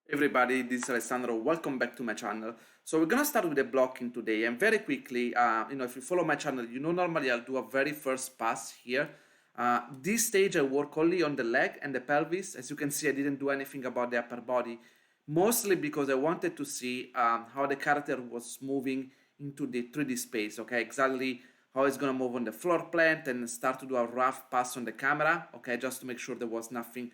Everybody, this is Alessandro. Welcome back to my channel. So we're gonna start with the blocking today, and very quickly, if you follow my channel, normally I'll do a very first pass here. This stage I work only on the leg and the pelvis. As you can see, I didn't do anything about the upper body, mostly because I wanted to see how the character was moving into the 3D space. Okay, exactly how it's gonna move on the floor plan, and start to do a rough pass on the camera. Okay, just to make sure there was nothing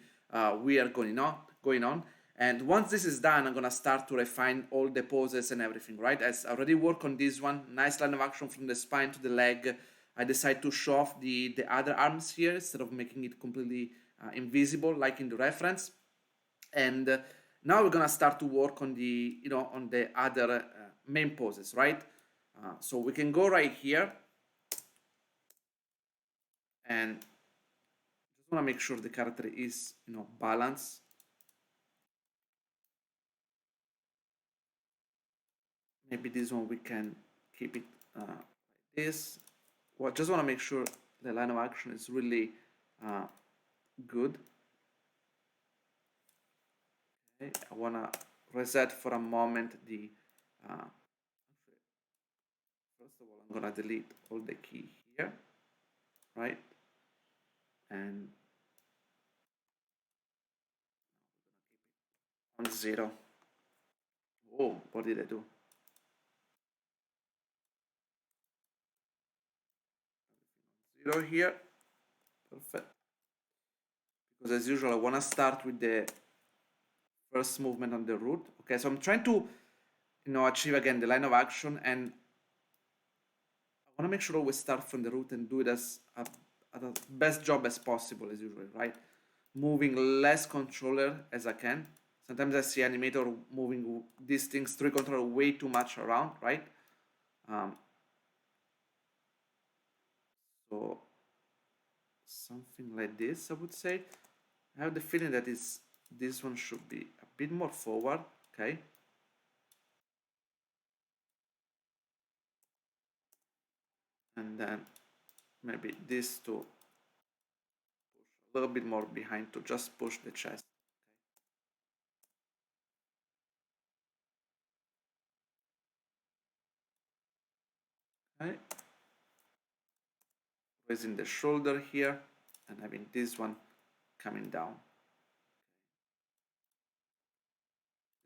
weird going on. And once this is done, I'm gonna start to refine all the poses and everything, right? As I already work on this one, nice line of action from the spine to the leg. I decide to show off the other arms here instead of making it completely invisible like in the reference. And now we're gonna start to work on the other main poses, right? So we can go right here and just wanna make sure the character is balanced. Maybe this one we can keep it like this. Well, just want to make sure the line of action is really good. Okay, I want to reset for a moment the first of all, I'm going to delete all the key here, right? And on 0. Oh, what did I do? 0 here. Perfect. Because as usual, I want to start with the first movement on the root. Okay, so I'm trying to achieve again the line of action, and I want to make sure we start from the root and do it as the best job as possible, as usual, right? Moving less controller as I can. Sometimes I see animator moving these things, 3 controller, way too much around, right? So something like this, I would say. I have the feeling that this one should be a bit more forward, okay? And then maybe this to push a little bit more behind to just push the chest. Okay. Raising the shoulder here and having this one coming down.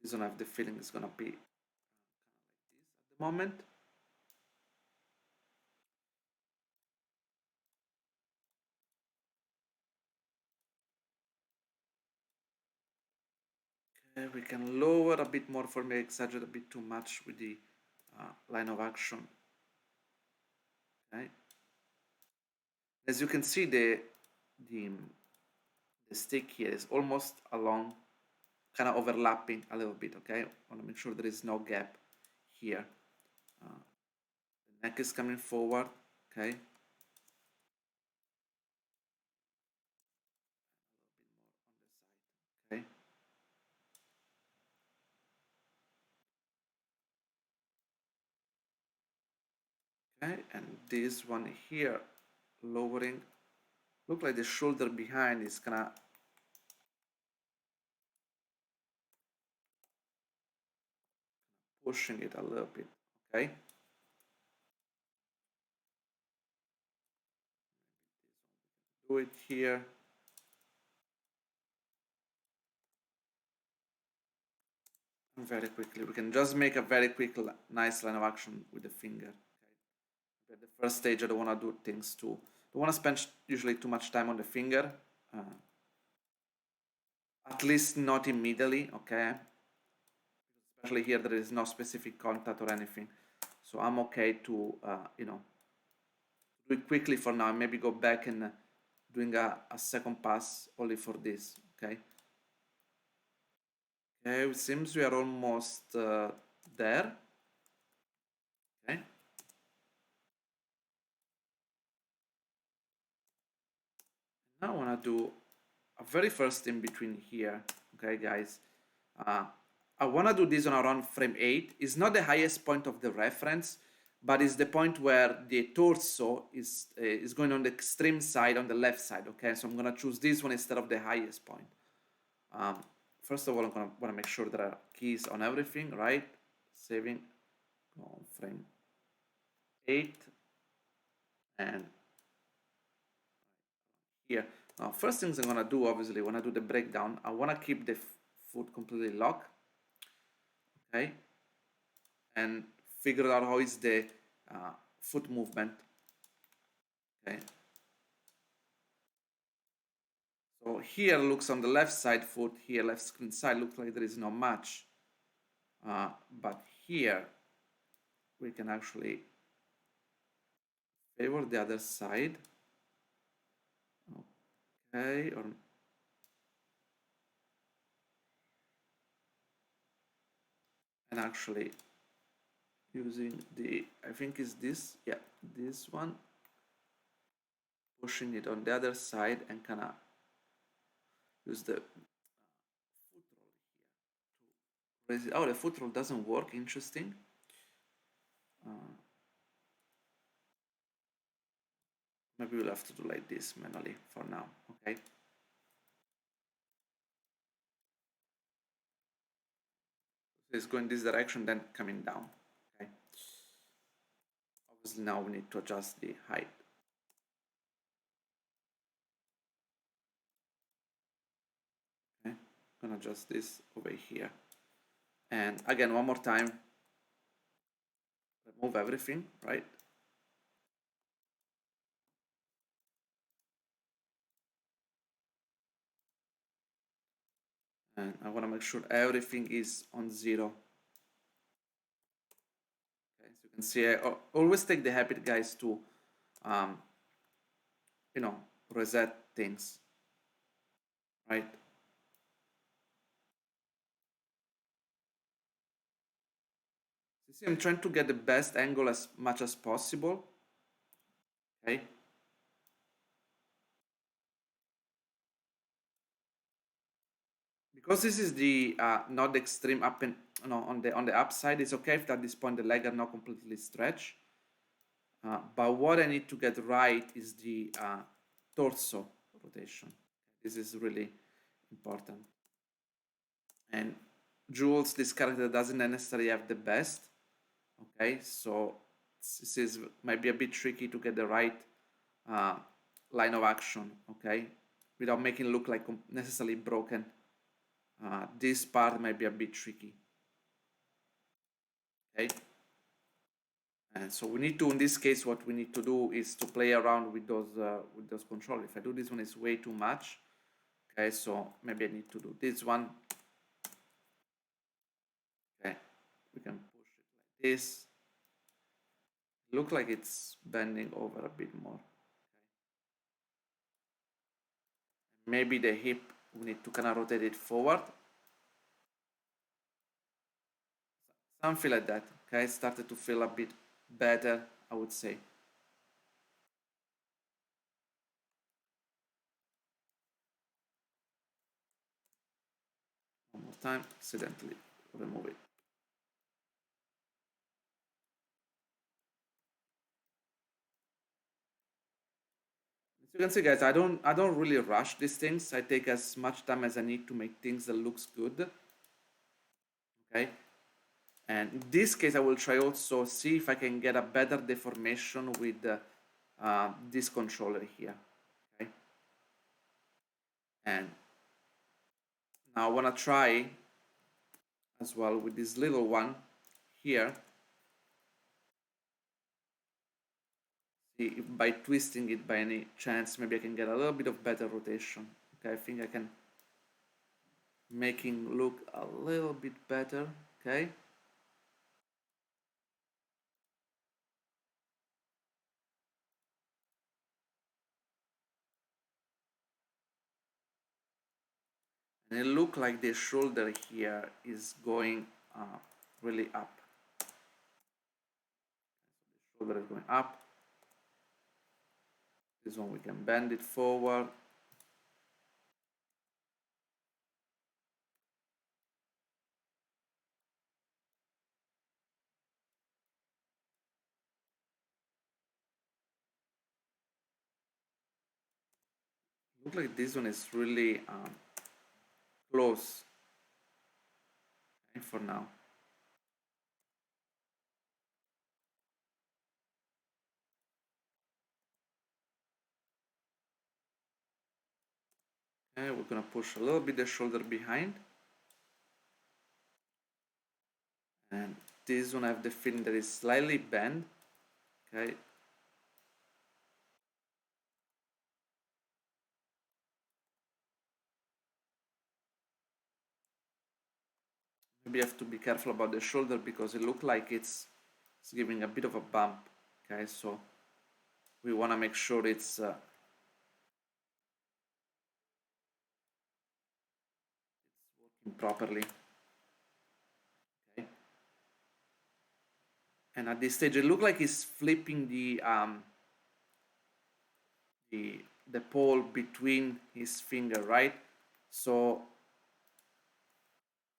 This one I have the feeling is gonna be kind of like this at the moment. Okay, we can lower a bit more for me, exaggerate a bit too much with the line of action. Okay. As you can see, the stick here is almost along, kind of overlapping a little bit. Okay, I want to make sure there is no gap here. The neck is coming forward. Okay. Okay. Okay, and this one here, lowering. Look like the shoulder behind is gonna pushing it a little bit. Okay. Do it here. Very quickly. We can just make a very quick, nice line of action with the finger. Okay. At the first stage, I don't want to do things too. Don't want to spend usually too much time on the finger. At least not immediately. Okay. Especially here, there is no specific contact or anything, so I'm okay to do it quickly for now. Maybe go back and doing a second pass only for this. Okay. Okay, it seems we are almost there. Okay. Now I want to do a very first in between here. Okay, guys. I want to do this on around frame 8. It's not the highest point of the reference, but it's the point where the torso is going on the extreme side, on the left side. Okay, so I'm going to choose this one instead of the highest point. first of all, I'm gonna want to make sure there are keys on everything, right? Saving, go on frame 8, and here. Now, first things I'm gonna do, obviously, when I do the breakdown, I wanna keep the foot completely locked, okay? And figure out how is the foot movement, okay? So here looks on the left side foot, here left screen side looks like there is no match. But here we can actually favor the other side, okay, or and actually using the, I think is this, yeah, this one, pushing it on the other side and kind of use the foot roll here to raise it. Oh, the foot roll doesn't work, interesting. Maybe we'll have to do like this manually for now, okay? So it's going this direction, then coming down, okay? Obviously now we need to adjust the height. Okay, I'm gonna adjust this over here. And again, one more time, remove everything, right? And I want to make sure everything is on 0. Okay, so you can see I always take the habit, guys, to um, you know, reset things, right? So you see, I'm trying to get the best angle as much as possible, okay? Because this is the not the extreme up and on the upside, it's okay if at this point the leg are not completely stretched. But what I need to get right is the torso rotation. This is really important. And Jules, this character doesn't necessarily have the best. Okay, so this is might be a bit tricky to get the right uh, line of action. Okay, without making it look like necessarily broken. This part might be a bit tricky. Okay, and so we need to, in this case, what we need to do is to play around with those controls. If I do this one, it's way too much. Okay, so maybe I need to do this one. Okay, we can push it like this. Look like it's bending over a bit more. Maybe the hip, we need to kind of rotate it forward. Something like that. Okay, it started to feel a bit better, I would say. One more time, accidentally remove it. As you can see, guys, I don't really rush these things. I take as much time as I need to make things that looks good. Okay. And in this case, I will try also see if I can get a better deformation with this controller here. Okay. And now I want to try as well with this little one here. See if by twisting it by any chance, maybe I can get a little bit of better rotation. Okay, I think I can making look a little bit better. Okay. And it look like the shoulder here is going really up. The shoulder is going up. This one we can bend it forward. Look like this one is really close. for now. Okay, we're gonna push a little bit the shoulder behind. And this one I have the feeling that is slightly bent. Okay. Maybe you have to be careful about the shoulder because it looks like it's giving a bit of a bump. Okay, so we want to make sure it's working properly. Okay, and at this stage it looks like he's flipping the pole between his finger, right? So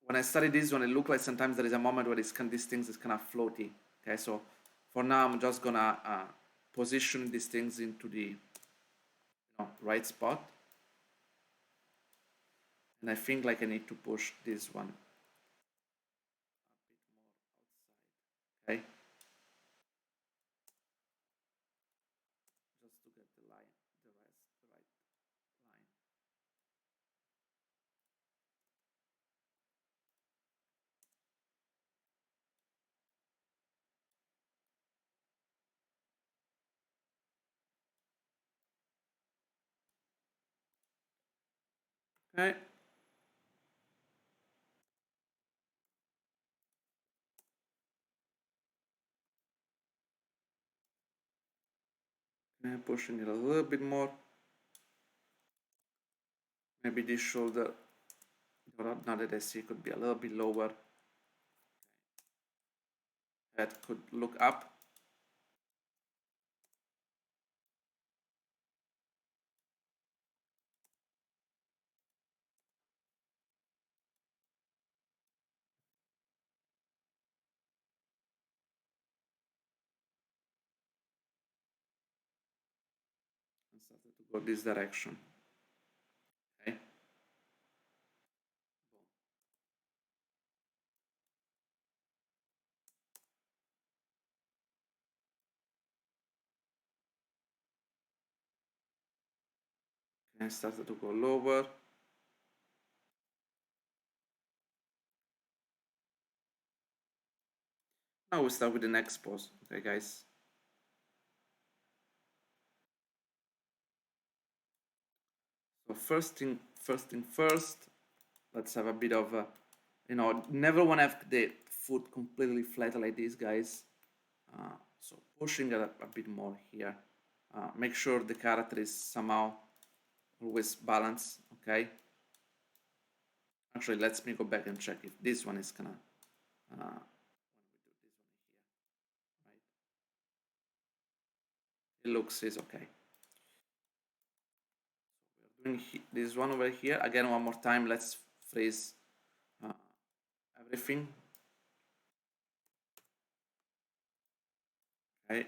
when I studied this one, it looked like sometimes there is a moment where these things is kind of floaty. Okay, so for now I'm just gonna position these things into the right spot, and I think like I need to push this one a bit more outside. Okay, just to get the line, the right line. Okay. Pushing it a little bit more. Maybe this shoulder, now that I see, could be a little bit lower. Head could look up. And started to go this direction. Okay. Okay, started to go lower. Now we start with the next pose. Okay, guys. So first, let's have a bit of never want to have the foot completely flat like this, guys. So pushing it a bit more here. Make sure the character is somehow always balanced. Okay. Actually, let me go back and check if this one is gonna. When we do this one here, right? It looks is okay. So we're doing this one over here again. One more time. Let's freeze everything. Okay.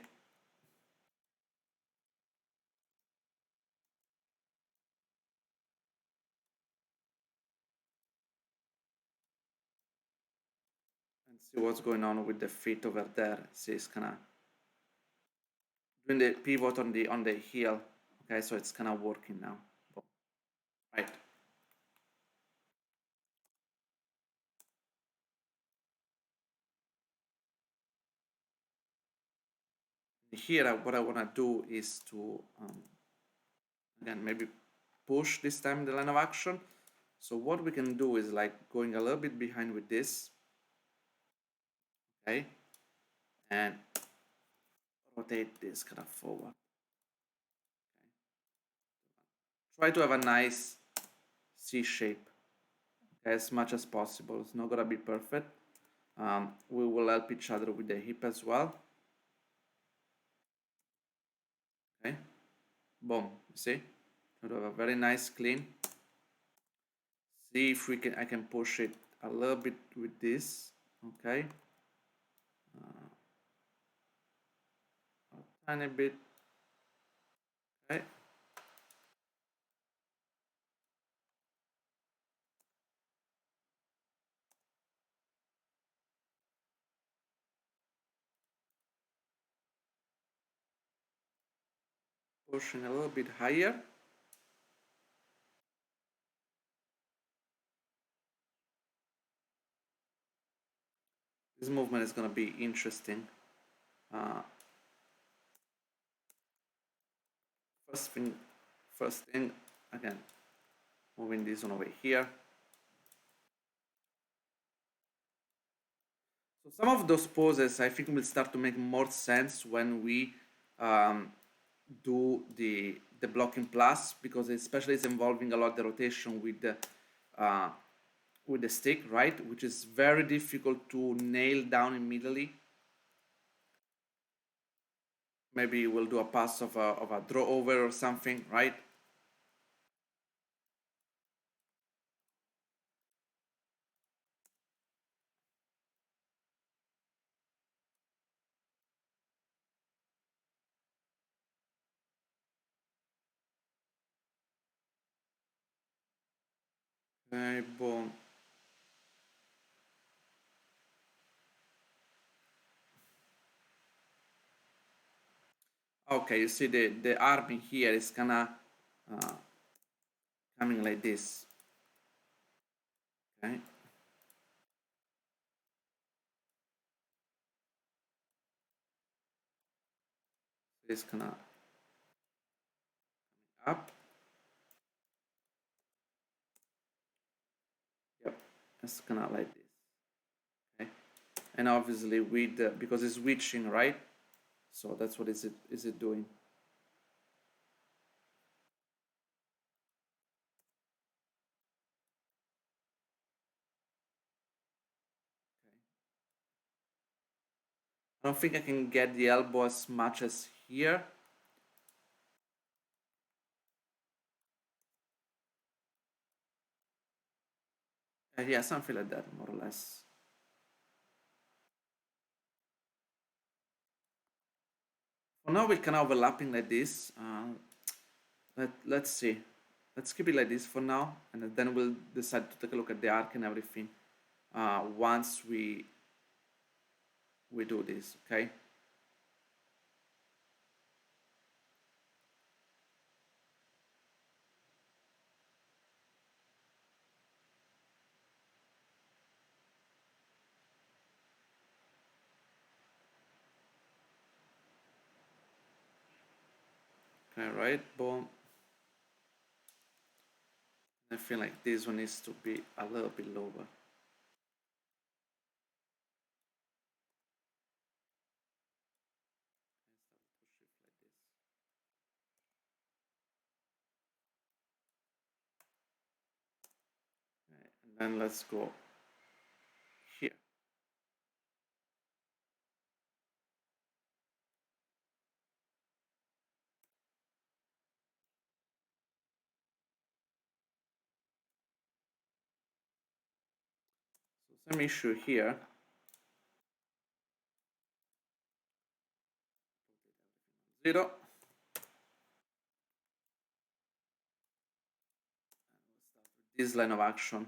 And see what's going on with the feet over there. See, it's kind of doing the pivot on the heel. Okay, so it's kind of working now. Right. Here, what I want to do is to again maybe push this time the line of action. So what we can do is like going a little bit behind with this. Okay, and rotate this kind of forward. Try to have a nice C shape as much as possible. It's not gonna be perfect. We will help each other with the hip as well. Okay, boom. You see, we have a very nice clean. See if we can. I can push it a little bit with this. Okay, a tiny bit. Okay. pushing a little bit higher. This movement is going to be interesting. Uh, first thing, again, moving this one over here. So some of those poses I think will start to make more sense when we do the blocking plus, because especially it's involving a lot of the rotation with the stick, right? Which is very difficult to nail down immediately. Maybe we'll do a pass of a draw over or something, right? Okay, boom. Okay, you see the arming here is kinda uh, coming like this. Okay. It's gonna up. Yep. It's gonna like this. Okay. And obviously with because it's switching, right? So that's what is it doing. I don't think I can get the elbow as much as here. Yeah, something like that, more or less. For now, we're kind of overlapping like this. Let's see. Let's keep it like this for now, and then we'll decide to take a look at the arc and everything once we do this, okay? Okay, right, boom. I feel like this one needs to be a little bit lower. Okay, and then let's go here. So same issue here. Zero. This line of action.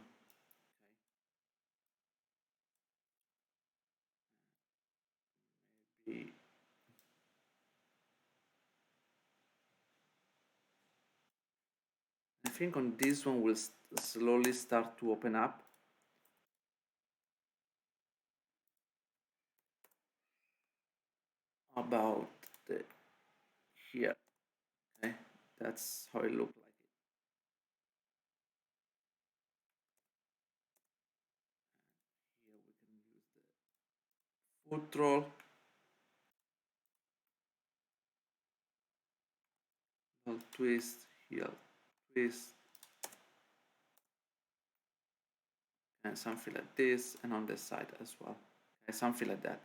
Maybe I think on this one we'll slowly start to open up. About the here. Okay, that's how it looked like. Here we can use the foot roll, heel twist, heel twist, and something like this, and on the side as well. Okay, something like that.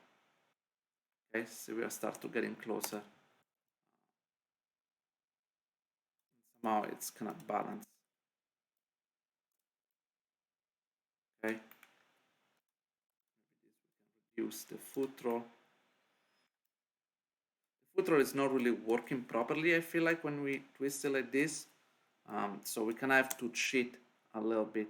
Okay, so we are start to getting closer. Somehow it's kind of balanced. Okay, use the foot roll. The foot roll is not really working properly, I feel like, when we twist it like this. So we kind of have to cheat a little bit.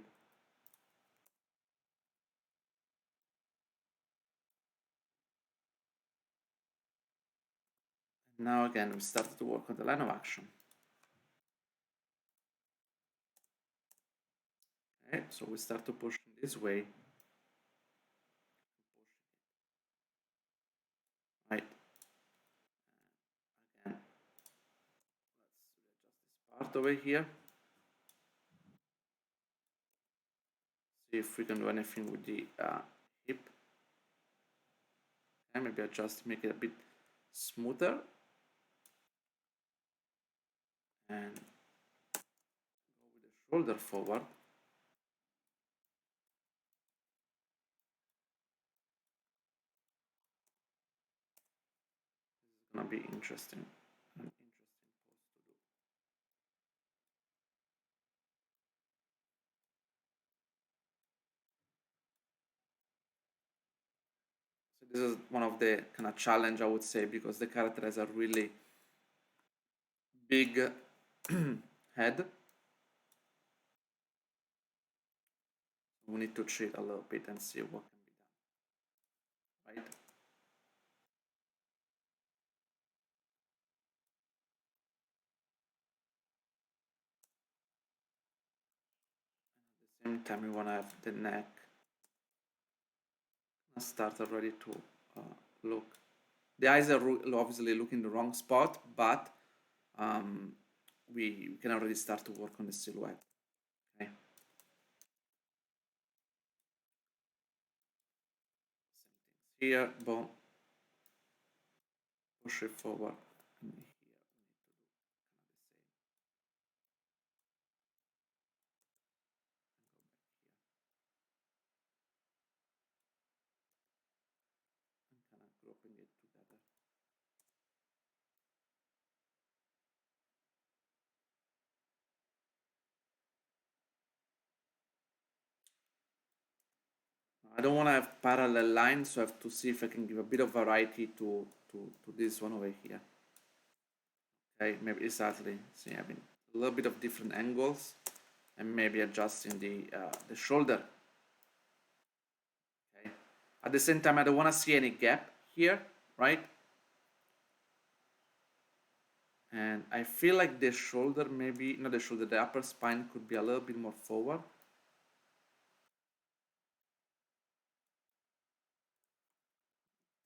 Now again, we started to work on the line of action. Okay, so we start to push in this way. Right. Again, let's adjust this part over here. See if we can do anything with the hip. Okay, maybe adjust, make it a bit smoother. And go with the shoulder forward. This is gonna be interesting. An interesting pose to do. So this is one of the kind of challenge, I would say, because the character has a really big head. We need to cheat a little bit and see what can be done, right? At the same time, we want to have the neck start already to look. The eyes are obviously looking the wrong spot, but we can already start to work on the silhouette. Okay. Same things here, boom, push it forward. And here we need to do kind of the same. And go back here and kind of grouping it together. I don't want to have parallel lines, so I have to see if I can give a bit of variety to this one over here. Okay, maybe exactly. See, having a little bit of different angles, and maybe adjusting the shoulder. Okay. At the same time, I don't want to see any gap here, right? And I feel like the shoulder, maybe not the shoulder, the upper spine could be a little bit more forward.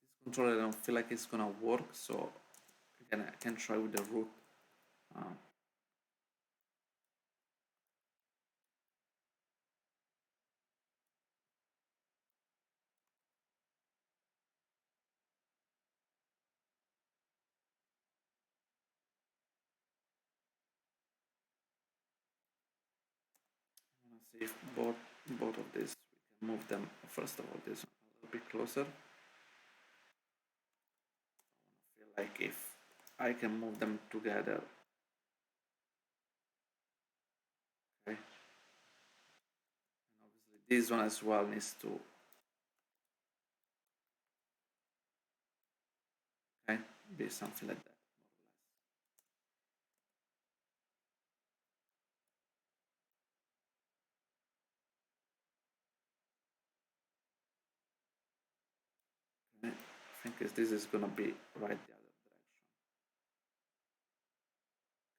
This controller, I don't feel like it's gonna work, so again, I can try with the root. See if both of these we can move them. First of all, this one a little bit closer. I feel like if I can move them together, okay. And obviously this one as well needs to, okay, be something like that. Okay. I think this is gonna be right the other direction.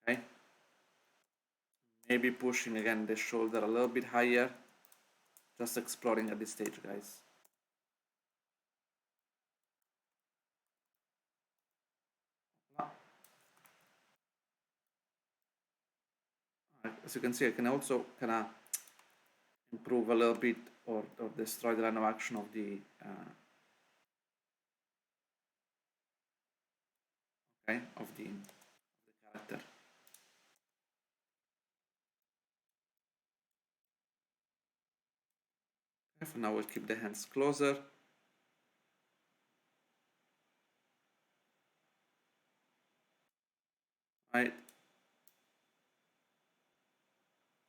Okay. Maybe pushing again the shoulder a little bit higher. Just exploring at this stage, guys. As you can see, I can also kind of improve a little bit or destroy the line of action of the okay, of the character. Okay, for now we'll keep the hands closer. Right.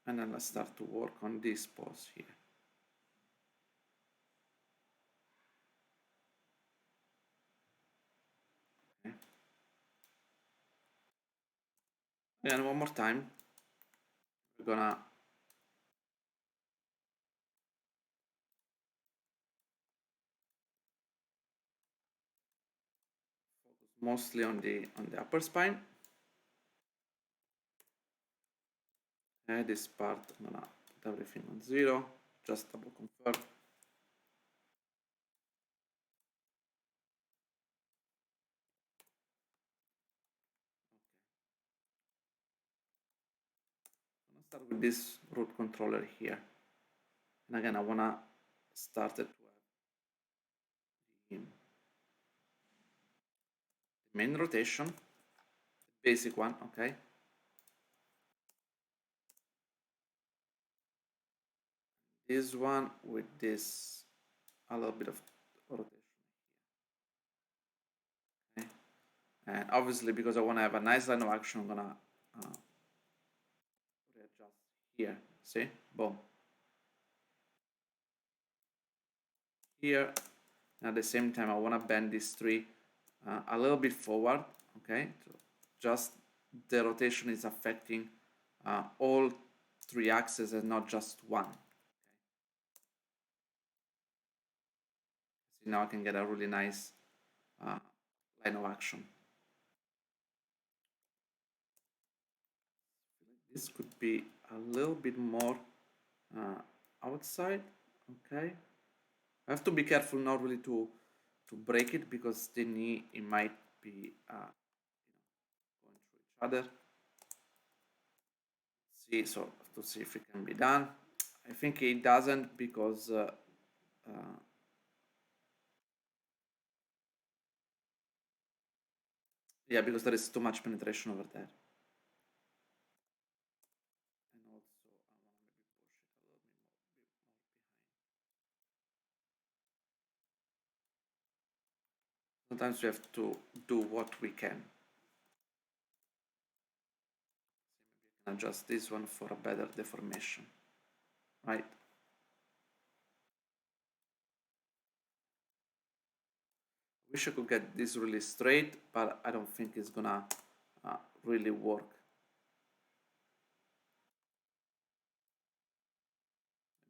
And then let's start to work on this pose here. Okay. And one more time, we're gonna mostly on the upper spine. And this part, I'm gonna put everything on 0, just double confirm. I'm gonna start with this root controller here. And again, I wanna start it to have the main rotation, basic one, okay? This one with this, a little bit of rotation. Okay? And obviously, because I want to have a nice line of action, I'm gonna readjust here. See, boom. Here, and at the same time, I want to bend this tree a little bit forward. Okay, so just the rotation is affecting all three axes and not just one. Okay. See, now I can get a really nice line of action. This could be a little bit more outside. Okay, I have to be careful not really to break it, because the knee, it might be going through each other. See, so to see if it can be done. I think it doesn't, because yeah, because there is too much penetration over there. And also, I want to maybe push it a little bit more behind. Sometimes we have to do what we can. See, maybe I can adjust this one for a better deformation, right? Wish I could get this really straight, but I don't think it's gonna really work.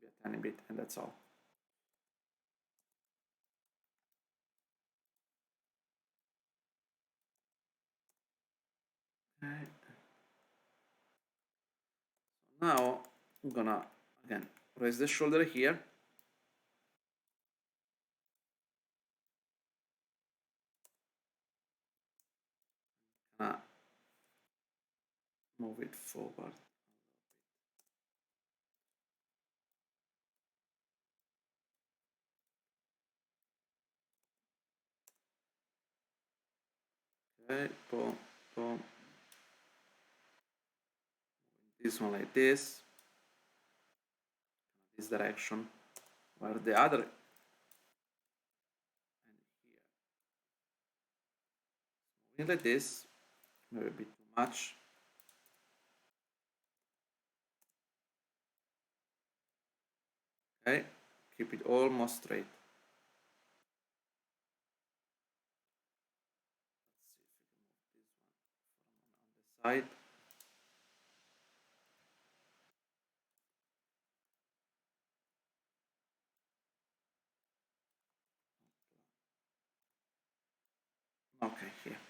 Maybe a tiny bit, and that's all. Okay. So now I'm gonna again raise the shoulder here. Move it forward. Okay, boom, boom. This one like this direction, where the other and here moving like this, maybe a bit too much. Okay, keep it almost straight. Let's see if we can move this one on the side. Okay, here.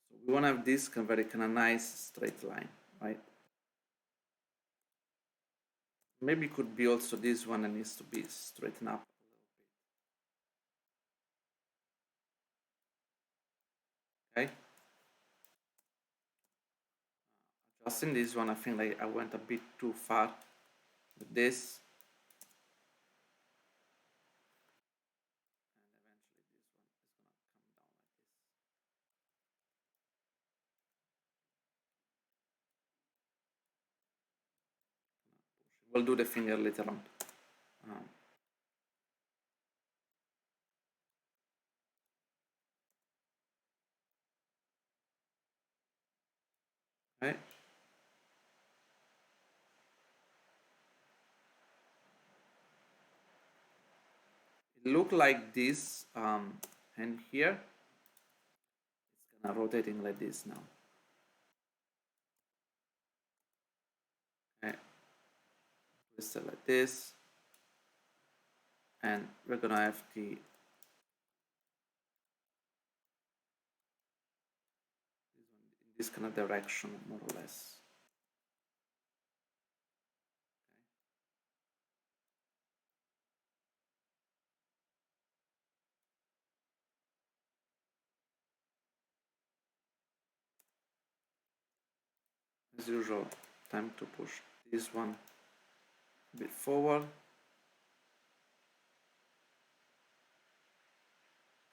So we want to have this very kind of nice straight line, right? Maybe it could be also this one that needs to be straightened up a little bit. Okay. Adjusting this one, I think like I went a bit too far with this. We'll do the finger later on. Okay. It look like this, and here it's gonna rotating like this now. Okay. Twist it like this. and we're gonna have the in this kind of direction, more or less. As usual, time to push this one a bit forward.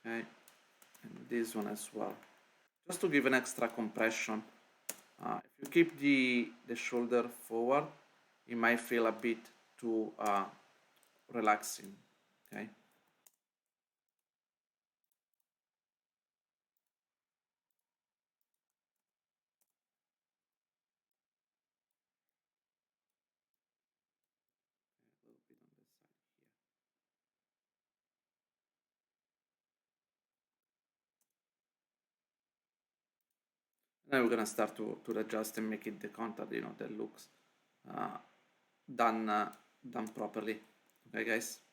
Okay, and this one as well. Just to give an extra compression. If you keep the shoulder forward, it might feel a bit too relaxing. Okay. A little bit on this side here. Now we're gonna start to adjust and make it the contact, that looks uh, done properly. Okay, guys.